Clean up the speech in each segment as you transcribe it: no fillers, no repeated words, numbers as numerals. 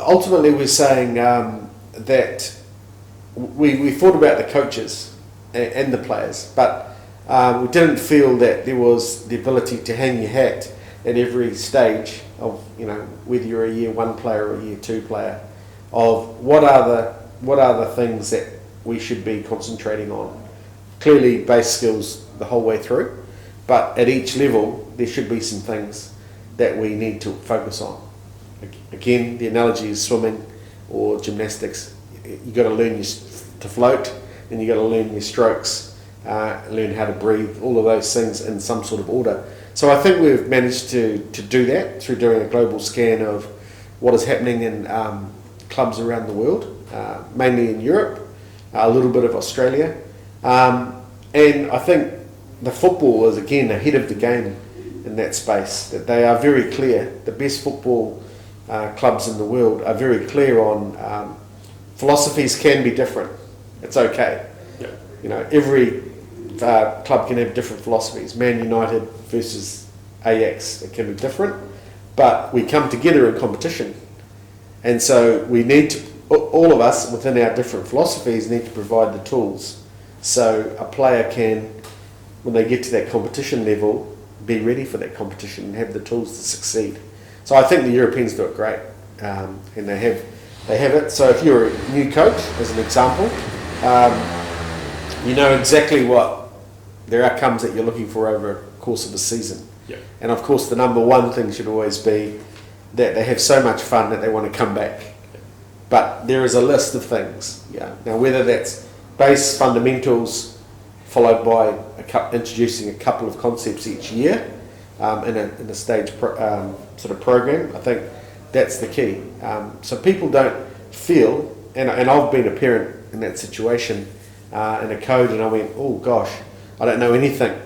ultimately we're saying that we thought about the coaches and the players, but we didn't feel that there was the ability to hang your hat at every stage of, whether you're a year one player or a year two player, of what are the things that we should be concentrating on. Clearly base skills the whole way through, but at each level there should be some things that we need to focus on. Again, the analogy is swimming or gymnastics. You got to learn to float, and you got to learn your strokes, learn how to breathe, all of those things in some sort of order. So I think we've managed to do that through doing a global scan of what is happening in clubs around the world, mainly in Europe, a little bit of Australia, and I think the football is again ahead of the game in that space. That they are very clear. The best football clubs in the world are very clear on philosophies can be different. It's okay. Yeah. Every club can have different philosophies. Man United versus Ajax, it can be different, but we come together in competition, and so we need to. All of us within our different philosophies need to provide the tools so a player can, when they get to that competition level, be ready for that competition and have the tools to succeed. So I think the Europeans do it great, and they have it. So if you're a new coach, as an example, you know exactly what their outcomes that you're looking for over a course of a season. Yeah. And of course the number one thing should always be that they have so much fun that they want to come back. But there is a list of things. Yeah. Now whether that's base fundamentals followed by introducing a couple of concepts each year in a stage sort of program, I think that's the key. So people don't feel, and I've been a parent in that situation in a code, and I went, oh gosh, I don't know anything.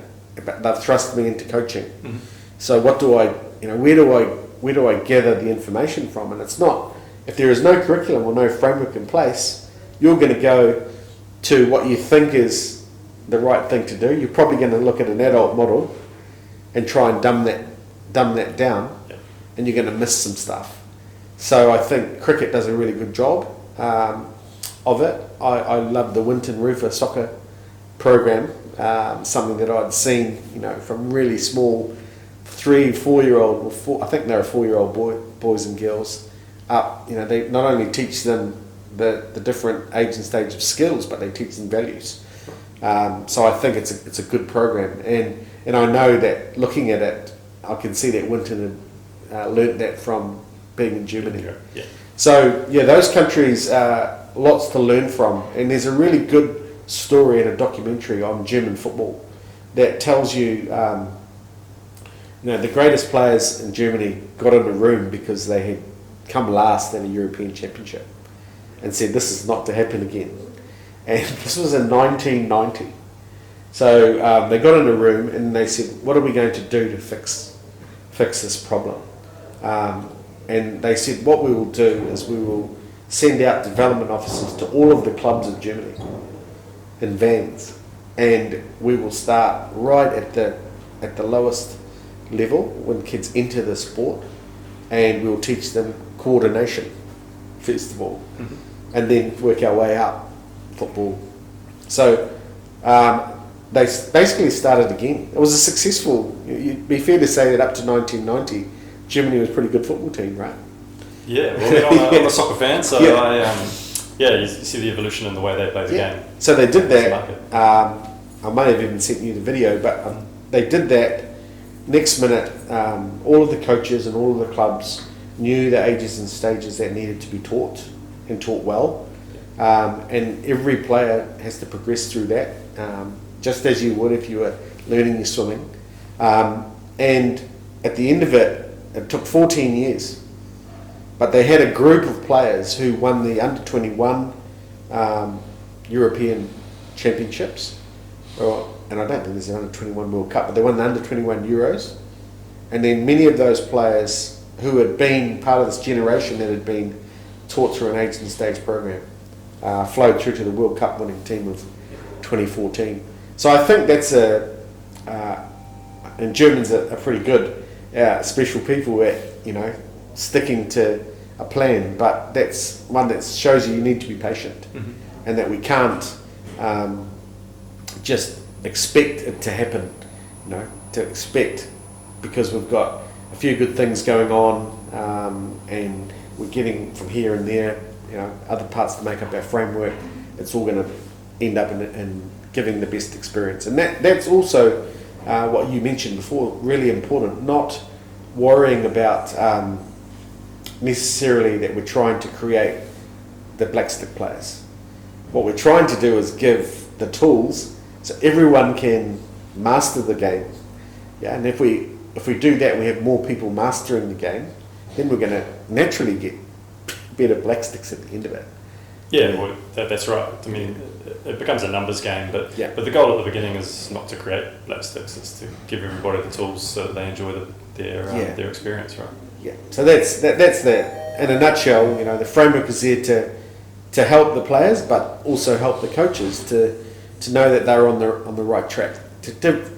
But they've thrust me into coaching. Mm-hmm. So what do I, where do I gather the information from? And it's not, if there is no curriculum or no framework in place, you're going to go to what you think is the right thing to do. You're probably going to look at an adult model and try and dumb that down, and you're going to miss some stuff. So I think cricket does a really good job of it. I love the Winton Rufer soccer program, something that I'd seen, from really small 3-4-year-old, I think they're 4-year-old boys and girls up. They not only teach them the different age and stage of skills, but they teach them values. So I think it's a good program, and I know that looking at it, I can see that Winton had learnt that from being in Germany. Yeah. So those countries, lots to learn from, and there's a really good story in a documentary on German football that tells you, the greatest players in Germany got in a room because they had come last in a European Championship and said this is not to happen again. And this was in 1990. So they got in a room and they said, what are we going to do to fix this problem? And they said, what we will do is we will send out development officers to all of the clubs of Germany in vans, and we will start right at the lowest level when kids enter the sport, and we'll teach them coordination first of all, mm-hmm. and then work our way up football. So they basically started again. It was a successful. You'd be fair to say that up to 1990, Germany was a pretty good football team, right? Yeah, well, I'm a soccer fan, so yeah. you see the evolution in the way they play the game. So they did that. I may have even sent you the video, but they did that. Next minute, all of the coaches and all of the clubs knew the ages and stages that needed to be taught and taught well. And every player has to progress through that, just as you would if you were learning your swimming. And at the end of it, it took 14 years. But they had a group of players who won the under-21 European Championships. And I don't think there's an under-21 World Cup, but they won the under-21 Euros. And then many of those players who had been part of this generation that had been taught through an age and stage program flowed through to the World Cup winning team of 2014. So I think that's and Germans are pretty good, special people at, sticking to a plan, but that's one that shows you need to be patient, and that we can't just expect it to happen. To expect because we've got a few good things going on, and we're getting from here and there, other parts to make up our framework. It's all going to end up in giving the best experience, and that's also what you mentioned before. Really important, not worrying about necessarily that we're trying to create the Blackstick players. What we're trying to do is give the tools so everyone can master the game. Yeah, and if we do that, we have more people mastering the game, then we're going to naturally get better Blacksticks at the end of it. Yeah, well, that's right. I mean, it becomes a numbers game, but Yeah. but the goal at the beginning is not to create Blacksticks; it's to give everybody the tools so that they enjoy their experience, right? Yeah. So that's in a nutshell. The framework is there to help the players, but also help the coaches to know that they're on the right track.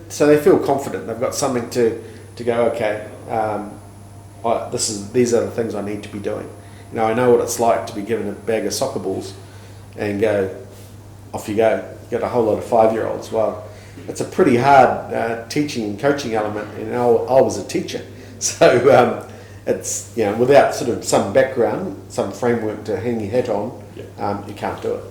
So they feel confident. They've got something to go. Okay, these are the things I need to be doing. I know what it's like to be given a bag of soccer balls and go, off you go. You got a whole lot of 5-year-olds. Well, it's a pretty hard teaching and coaching element, and I was a teacher. So it's, without sort of some background, some framework to hang your hat on, you can't do it.